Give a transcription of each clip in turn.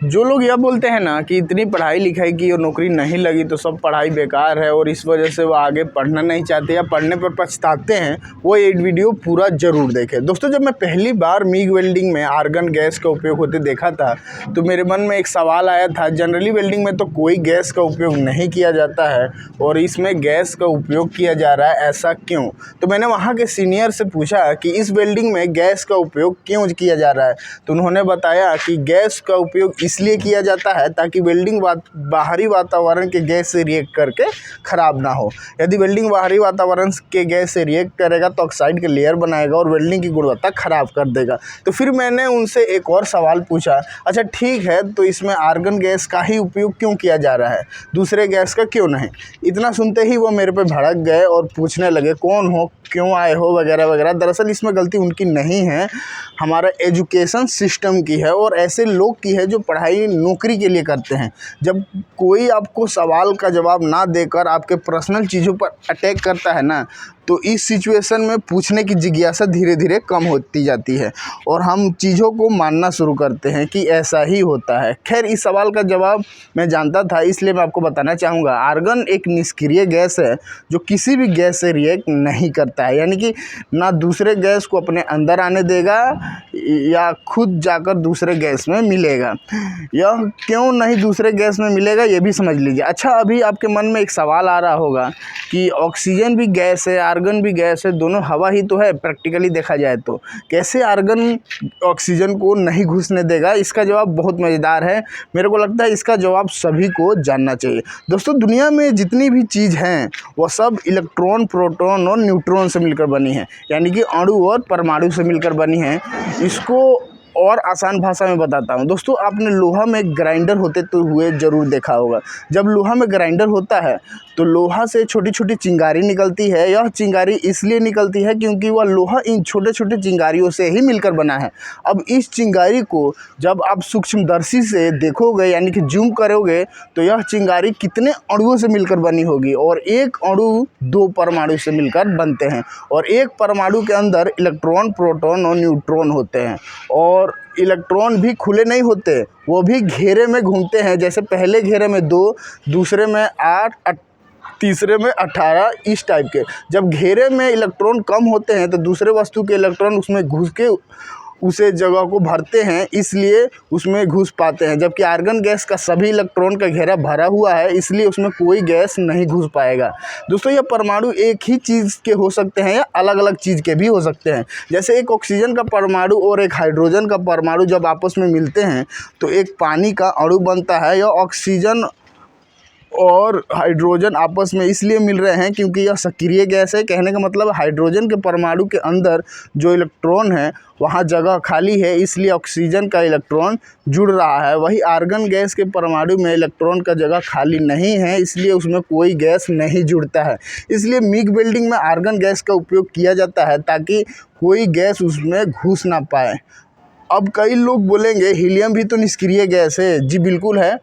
जो लोग यह बोलते हैं ना कि इतनी पढ़ाई लिखाई की और नौकरी नहीं लगी तो सब पढ़ाई बेकार है और इस वजह से वो आगे पढ़ना नहीं चाहते या पढ़ने पर पछताते हैं, वो ये वीडियो पूरा ज़रूर देखें। दोस्तों, जब मैं पहली बार मिग वेल्डिंग में आर्गन गैस का उपयोग होते देखा था तो मेरे मन में एक सवाल आया था। जनरली वेल्डिंग में तो कोई गैस का उपयोग नहीं किया जाता है और इसमें गैस का उपयोग किया जा रहा है, ऐसा क्यों? तो मैंने वहाँ के सीनियर से पूछा कि इस वेल्डिंग में गैस का उपयोग क्यों किया जा रहा है। तो उन्होंने बताया कि गैस का उपयोग इसलिए किया जाता है ताकि वेल्डिंग बाहरी वातावरण के गैस से रिएक्ट करके ख़राब ना हो। यदि वेल्डिंग बाहरी वातावरण के गैस से रिएक्ट करेगा तो ऑक्साइड के लेयर बनाएगा और वेल्डिंग की गुणवत्ता ख़राब कर देगा। तो फिर मैंने उनसे एक और सवाल पूछा, अच्छा ठीक है, तो इसमें आर्गन गैस का ही उपयोग क्यों किया जा रहा है, दूसरे गैस का क्यों नहीं? इतना सुनते ही वो मेरे पे भड़क गए और पूछने लगे कौन हो, क्यों आए हो, वगैरह वगैरह। दरअसल इसमें गलती उनकी नहीं है, हमारा एजुकेशन सिस्टम की है और ऐसे लोग की है जो पढ़ाई नौकरी के लिए करते हैं। जब कोई आपको सवाल का जवाब ना देकर आपके पर्सनल चीज़ों पर अटैक करता है ना, तो इस सिचुएशन में पूछने की जिज्ञासा धीरे धीरे कम होती जाती है और हम चीज़ों को मानना शुरू करते हैं कि ऐसा ही होता है। खैर, इस सवाल का जवाब मैं जानता था, इसलिए मैं आपको बताना चाहूँगा। आर्गन एक निष्क्रिय गैस है जो किसी भी गैस से रिएक्ट नहीं करता है, यानी कि ना दूसरे गैस को अपने अंदर आने देगा या खुद जाकर दूसरे गैस में मिलेगा। यह क्यों नहीं दूसरे गैस में मिलेगा ये भी समझ लीजिए। अच्छा, अभी आपके मन में एक सवाल आ रहा होगा कि ऑक्सीजन भी गैस है, आर्गन भी गैस है, दोनों हवा ही तो है प्रैक्टिकली देखा जाए तो, कैसे आर्गन ऑक्सीजन को नहीं घुसने देगा? इसका जवाब बहुत मज़ेदार है। मेरे को लगता है इसका जवाब सभी को जानना चाहिए। दोस्तों, दुनिया में जितनी भी चीज़ हैं वह सब इलेक्ट्रॉन, प्रोटॉन और न्यूट्रॉन से मिलकर बनी है, यानी कि अणु और परमाणु से मिलकर बनी है। इसको और आसान भाषा में बताता हूँ। दोस्तों, आपने लोहा में ग्राइंडर होते तो हुए ज़रूर देखा होगा। जब लोहा में ग्राइंडर होता है तो लोहा से छोटी छोटी चिंगारी निकलती है। यह चिंगारी इसलिए निकलती है क्योंकि वह लोहा इन छोटे छोटे चिंगारियों से ही मिलकर बना है। अब इस चिंगारी को जब आप सूक्ष्मदर्शी से देखोगे, यानी कि जूम करोगे, तो यह चिंगारी कितने अणुओं से मिलकर बनी होगी और एक अणु 2 परमाणु से मिलकर बनते हैं और एक परमाणु के अंदर इलेक्ट्रॉन, प्रोटॉन और न्यूट्रॉन होते हैं। और इलेक्ट्रॉन भी खुले नहीं होते, वो भी घेरे में घूमते हैं। जैसे पहले घेरे में 2, दूसरे में 8, तीसरे में 18, इस टाइप के। जब घेरे में इलेक्ट्रॉन कम होते हैं तो दूसरे वस्तु के इलेक्ट्रॉन उसमें घुस के उसे जगह को भरते हैं, इसलिए उसमें घुस पाते हैं। जबकि आर्गन गैस का सभी इलेक्ट्रॉन का घेरा भरा हुआ है, इसलिए उसमें कोई गैस नहीं घुस पाएगा। दोस्तों, ये परमाणु एक ही चीज़ के हो सकते हैं या अलग अलग चीज़ के भी हो सकते हैं। जैसे एक ऑक्सीजन का परमाणु और एक हाइड्रोजन का परमाणु जब आपस में मिलते हैं तो एक पानी का अणु बनता है। यह ऑक्सीजन और हाइड्रोजन आपस में इसलिए मिल रहे हैं क्योंकि यह सक्रिय गैस है। कहने का मतलब हाइड्रोजन के परमाणु के अंदर जो इलेक्ट्रॉन है वहाँ जगह खाली है, इसलिए ऑक्सीजन का इलेक्ट्रॉन जुड़ रहा है। वही आर्गन गैस के परमाणु में इलेक्ट्रॉन का जगह खाली नहीं है, इसलिए उसमें कोई गैस नहीं जुड़ता है। इसलिए मिग वेल्डिंग में आर्गन गैस का उपयोग किया जाता है ताकि कोई गैस उसमें घुस ना पाए। अब कई लोग बोलेंगे हीलियम भी तो निष्क्रिय गैस है। जी बिल्कुल है।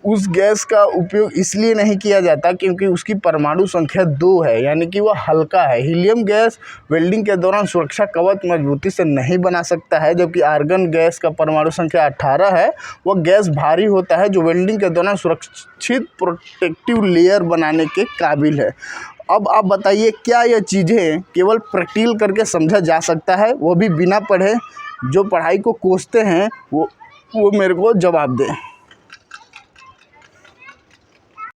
उस गैस का उपयोग इसलिए नहीं किया जाता क्योंकि उसकी परमाणु संख्या 2 है, यानी कि वह हल्का है। हीलियम गैस वेल्डिंग के दौरान सुरक्षा कवच मजबूती से नहीं बना सकता है, जबकि आर्गन गैस का परमाणु संख्या 18 है। वह गैस भारी होता है जो वेल्डिंग के दौरान सुरक्षित प्रोटेक्टिव लेयर बनाने के काबिल है। अब आप बताइए, क्या यह चीज़ें केवल प्रैक्टिकल करके समझा जा सकता है, वो भी बिना पढ़े? जो पढ़ाई को कोसते हैं वो मेरे को जवाब दें।